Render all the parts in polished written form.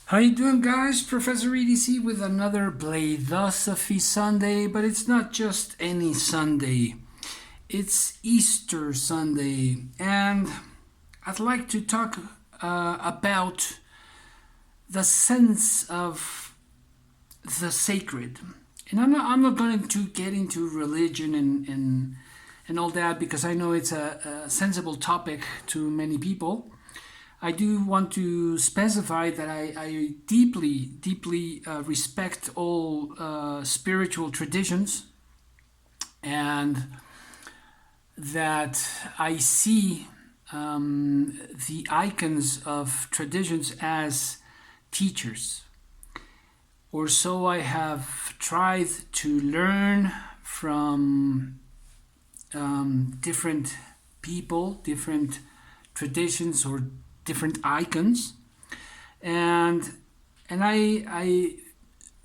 How you doing, guys? Professor EDC with another BLADE-OSOPHY Sunday, but it's not just any Sunday. It's Easter Sunday, and I'd like to talk about the sense of the sacred. And I'm not going to get into religion and all that because I know it's a sensible topic to many people. I do want to specify that I deeply respect all spiritual traditions, and that I see the icons of traditions as teachers. Or so I have tried to learn from different people, different traditions, or different icons, and I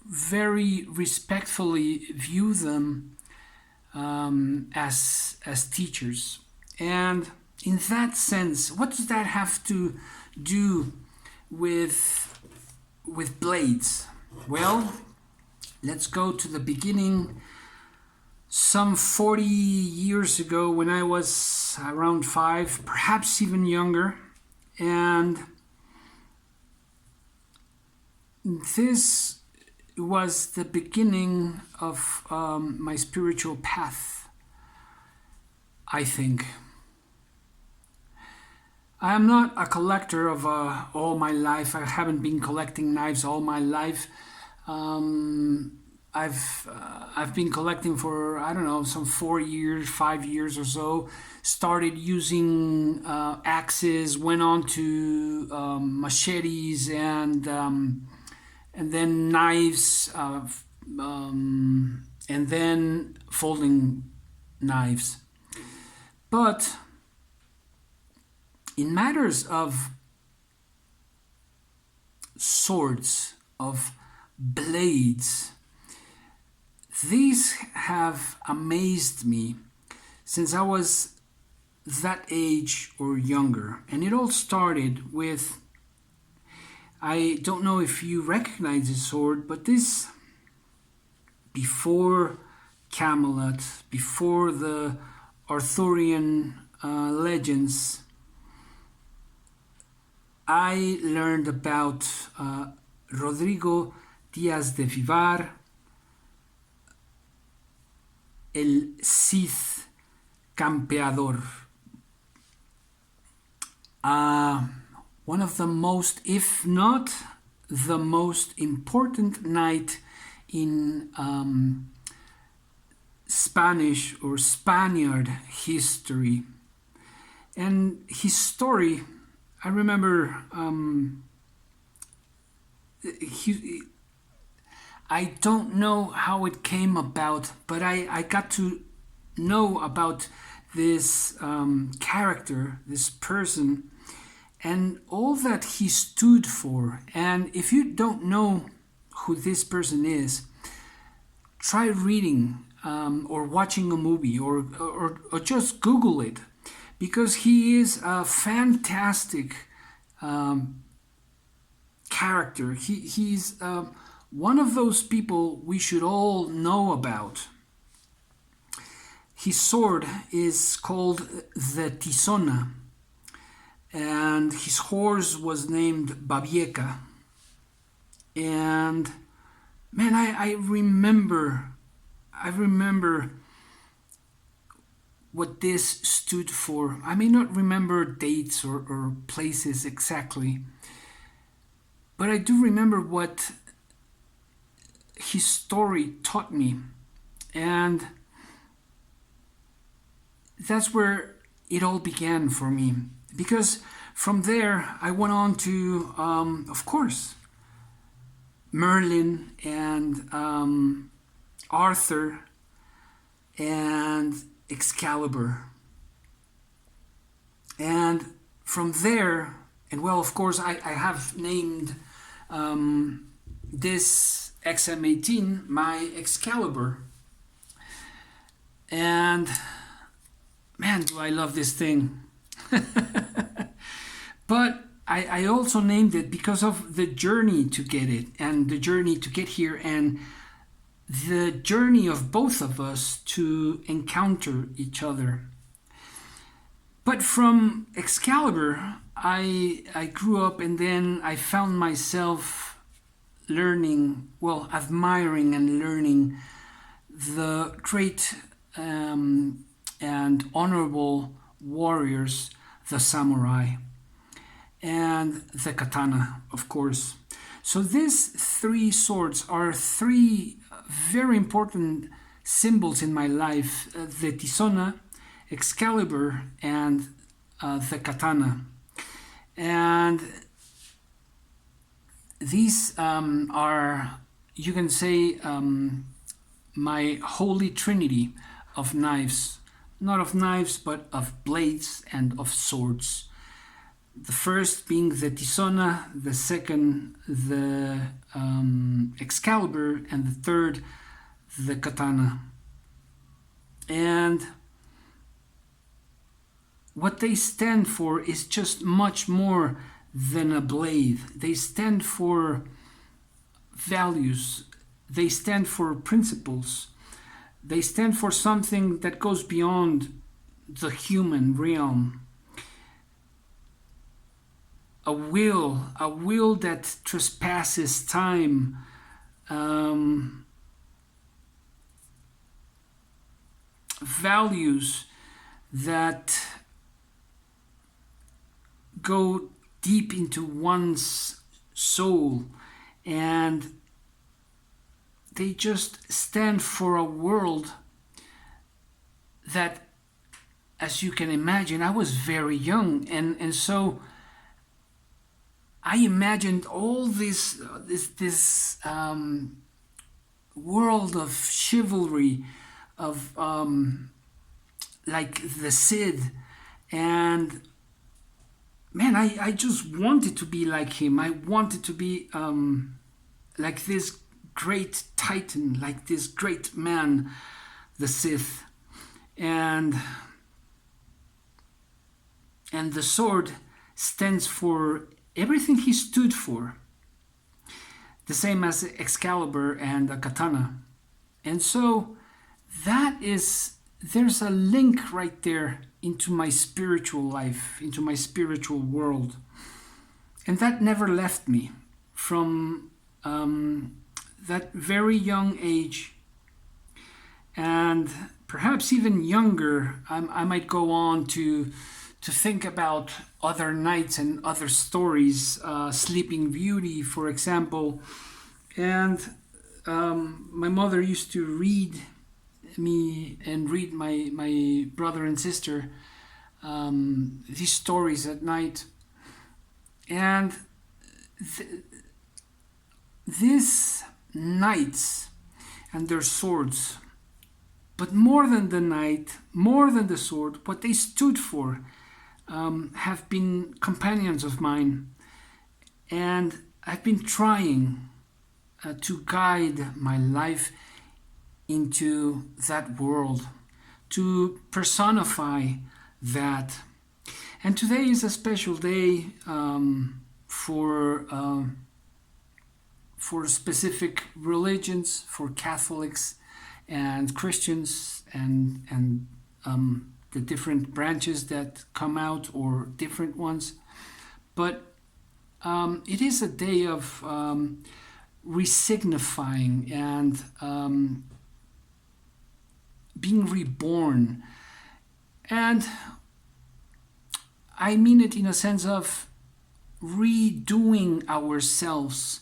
very respectfully view them as teachers. And in that sense, what does that have to do with blades? Well, let's go to the beginning. Some 40 years ago, when I was around 5, perhaps even younger, and this was the beginning of my spiritual path, I think. I am not a collector of all my life. I haven't been collecting knives all my life. I've been collecting for, I don't know, some 4 years, 5 years or so. Started using axes, went on to machetes, and then knives, and then folding knives. But in matters of swords, of blades, these have amazed me since I was that age or younger. And it all started with, I don't know if you recognize this sword, but this, before Camelot, before the Arthurian legends, I learned about Rodrigo Díaz de Vivar, el Cid Campeador. One of the most, if not the most important knight in Spanish or Spaniard history. And his story, I remember, I don't know how it came about, but I got to know about this character, this person, and all that he stood for. And if you don't know who this person is, try reading or watching a movie, or just Google it, because he is a fantastic character. He's one of those people we should all know about. His sword is called the Tizona, and his horse was named Babieca. And man, I remember what this stood for. I may not remember dates or places exactly, but I do remember what his story taught me. And that's where it all began for me. Because from there, I went on to, of course, Merlin and Arthur and Excalibur. And from there, and well, of course, I have named this XM18 my Excalibur. And man, do I love this thing. But I also named it because of the journey to get it, and the journey to get here, and the journey of both of us to encounter each other. But from Excalibur, I grew up, and then I found myself learning, well, admiring and learning the great and honorable warriors, the samurai, and the katana, of course. So these three swords are three very important symbols in my life: the tizona, Excalibur, and the katana. And these are, you can say, my holy trinity of knives. Not of knives, but of blades and of swords. The first being the tizona, the second the Excalibur, and the third the katana. And what they stand for is just much more than a blade. They stand for values. They stand for principles. They stand for something that goes beyond the human realm. A will that trespasses time, values that go deep into one's soul, and they just stand for a world that, as you can imagine, I was very young, and so I imagined all this world of chivalry, of like the Cid, and man, I just wanted to be like him. I wanted to be like this great titan, like this great man, the Sith. And the sword stands for everything he stood for, the same as Excalibur and a katana. And so there's a link right there into my spiritual life, into my spiritual world. And that never left me from that very young age. And perhaps even younger, I might go on to think about other nights and other stories, Sleeping Beauty, for example. And my mother used to read me and read my brother and sister these stories at night. And these knights and their swords, but more than the knight, more than the sword, what they stood for, have been companions of mine. And I've been trying to guide my life into that world, to personify that. And today is a special day for specific religions, for Catholics and Christians, and the different branches that come out, or different ones. But it is a day of resignifying and being reborn. And I mean it in a sense of redoing ourselves,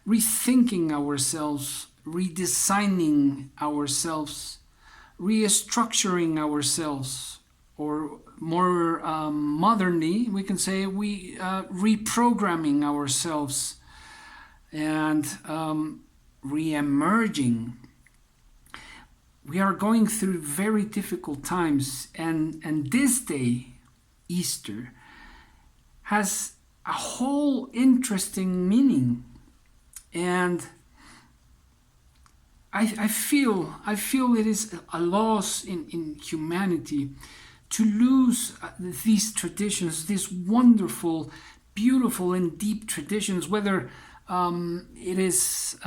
rethinking ourselves, redesigning ourselves, restructuring ourselves, or more modernly, we can say reprogramming ourselves and re-emerging. We are going through very difficult times, and this day, Easter, has a whole interesting meaning. And I feel it is a loss in humanity to lose these traditions, these wonderful, beautiful and deep traditions, whether it is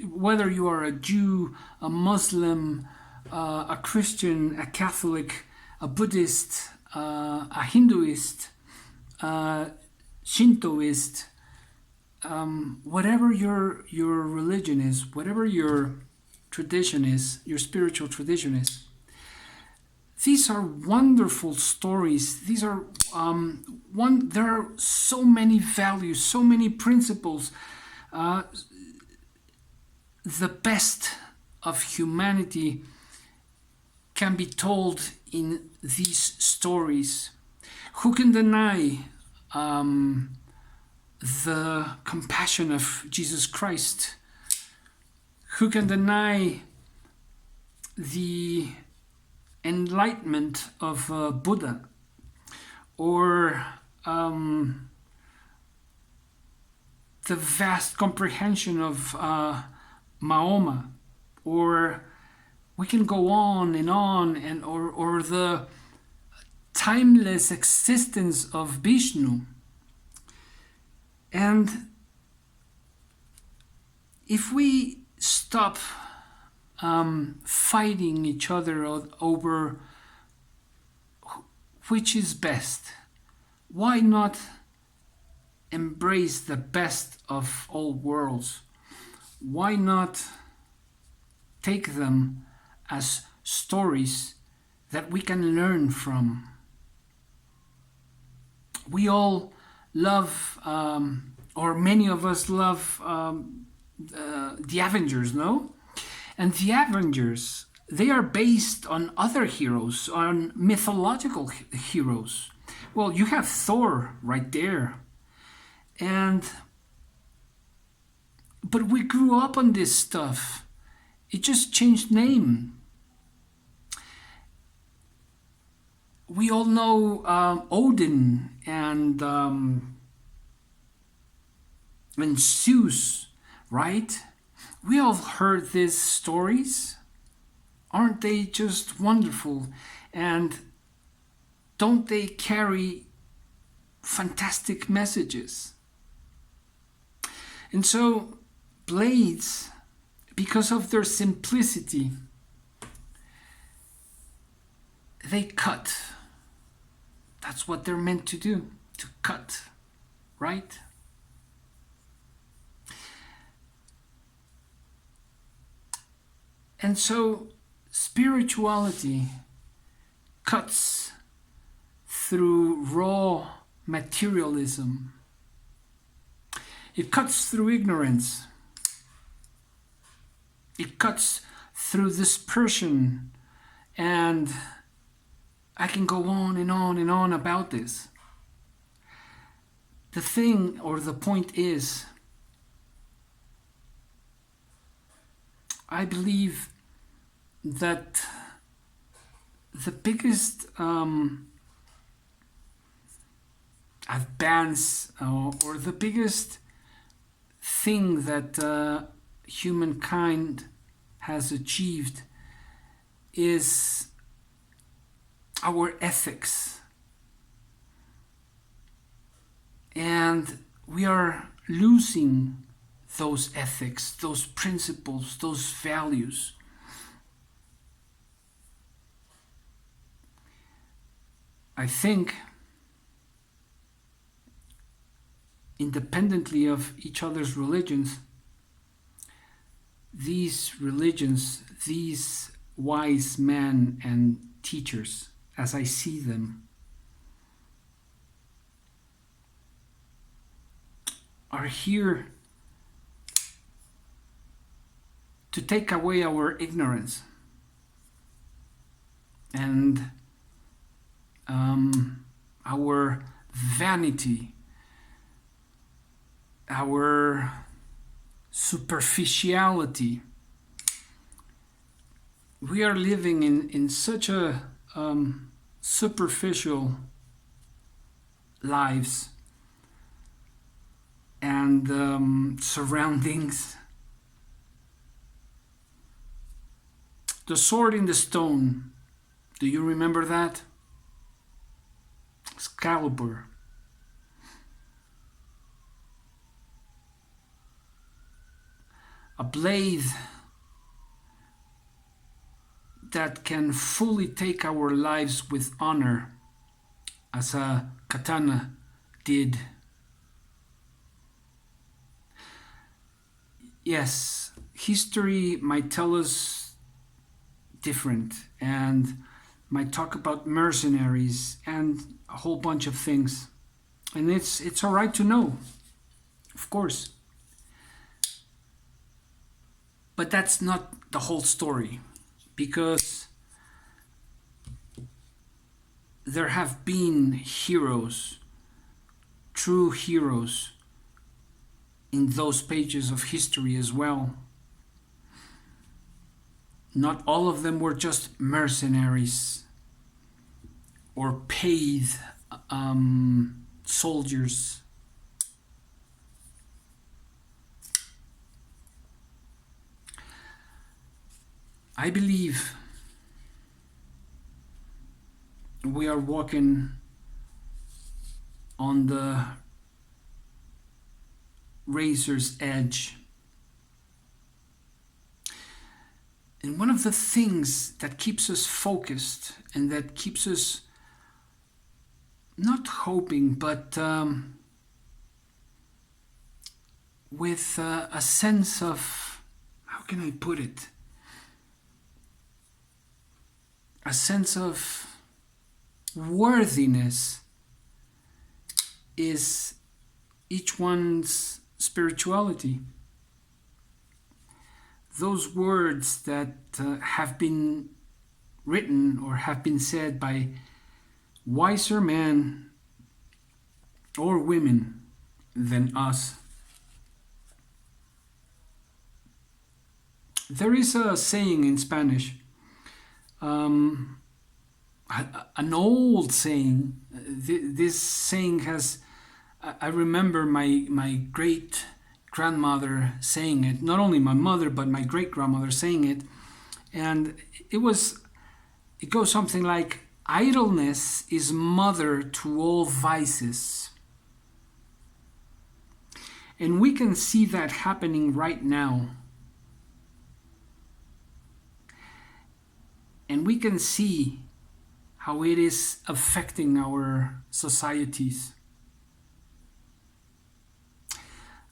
whether you are a Jew, a Muslim, a Christian, a Catholic, a Buddhist, a Hinduist, Shintoist, whatever your religion is, whatever your tradition is, your spiritual tradition is. These are wonderful stories. These are there are so many values, so many principles. The best of humanity can be told in these stories. Who can deny the compassion of Jesus Christ? Who can deny the enlightenment of Buddha, or the vast comprehension of Mahoma, or we can go on, and or the timeless existence of Vishnu. And if we stop fighting each other over which is best, why not embrace the best of all worlds? Why not take them as stories that we can learn from? We all love, or many of us love, the Avengers, no? And the Avengers, they are based on other heroes, on mythological heroes. Well, you have Thor right there. But we grew up on this stuff. It just changed name. We all know Odin and Zeus, right? We all heard these stories. Aren't they just wonderful? And don't they carry fantastic messages? And so, blades, because of their simplicity, they cut. That's what they're meant to do, to cut, right? And so spirituality cuts through raw materialism. It cuts through ignorance. It cuts through dispersion. And I can go on and on and on about this. The thing, or the point is, I believe that the biggest advance, or the biggest thing that humankind has achieved is our ethics. And we are losing those ethics, those principles, those values. I think, independently of each other's religions, these religions, these wise men and teachers, as I see them, are here to take away our ignorance and our vanity, our superficiality. We are living in such a superficial lives and surroundings. The sword in the stone. Do you remember that? Excalibur. a blade that can fully take our lives with honor, as a katana did. Yes, history might tell us different and might talk about mercenaries and a whole bunch of things. And it's all right to know, of course. But that's not the whole story, because there have been heroes, true heroes, in those pages of history as well. Not all of them were just mercenaries or paid soldiers. I believe we are walking on the razor's edge. And one of the things that keeps us focused and that keeps us not hoping, but with a sense of, how can I put it? A sense of worthiness is each one's spirituality. Those words that have been written or have been said by wiser men or women than us. There is a saying in Spanish, an old saying. This saying has, I remember my great grandmother saying it, not only my mother but my great grandmother saying it, and it goes something like, idleness is mother to all vices. And we can see that happening right now. And we can see how it is affecting our societies.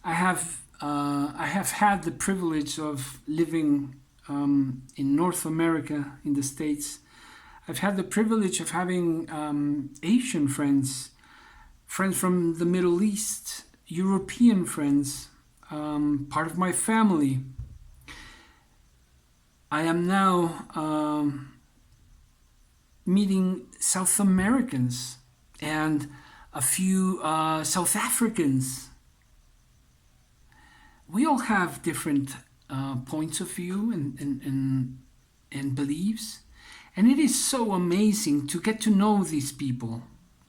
I have had the privilege of living in North America, in the States. I've had the privilege of having Asian friends from the Middle East, European friends, part of my family. I am now meeting South Americans and a few South Africans. We all have different points of view and beliefs, and it is so amazing to get to know these people.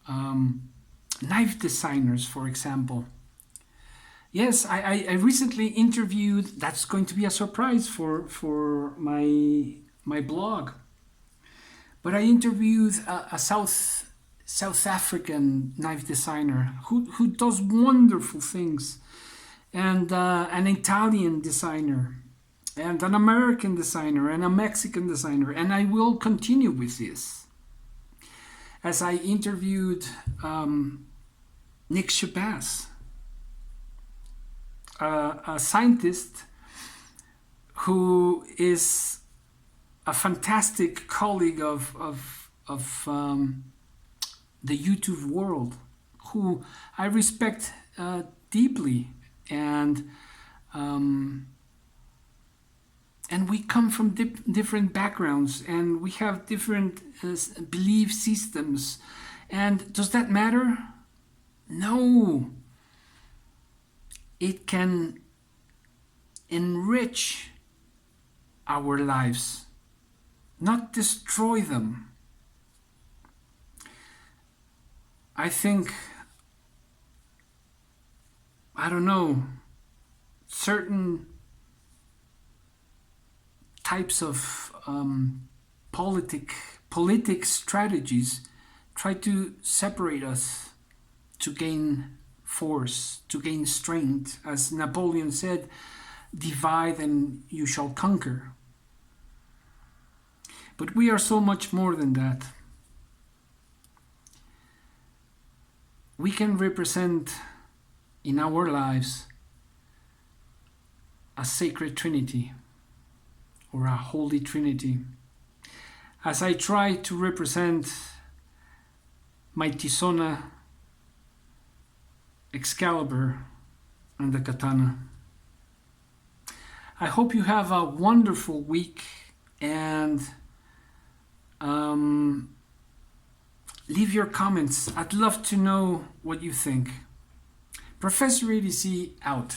Knife designers, for example. Yes, I recently interviewed, that's going to be a surprise for my blog, but I interviewed a South African knife designer who does wonderful things, and an Italian designer, and an American designer, and a Mexican designer, and I will continue with this. As I interviewed Nick Shabazz, a scientist who is a fantastic colleague of the YouTube world, who I respect deeply, and we come from different backgrounds, and we have different belief systems. And does that matter? No. It can enrich our lives, not destroy them. I think, I don't know, certain types of politic strategies try to separate us to gain force, to gain strength. As Napoleon said, divide and you shall conquer. But we are so much more than that. We can represent in our lives a sacred trinity or a holy trinity. As I try to represent my Tizona, Excalibur, and the katana. I hope you have a wonderful week, and leave your comments. I'd love to know what you think. Professor EDC out.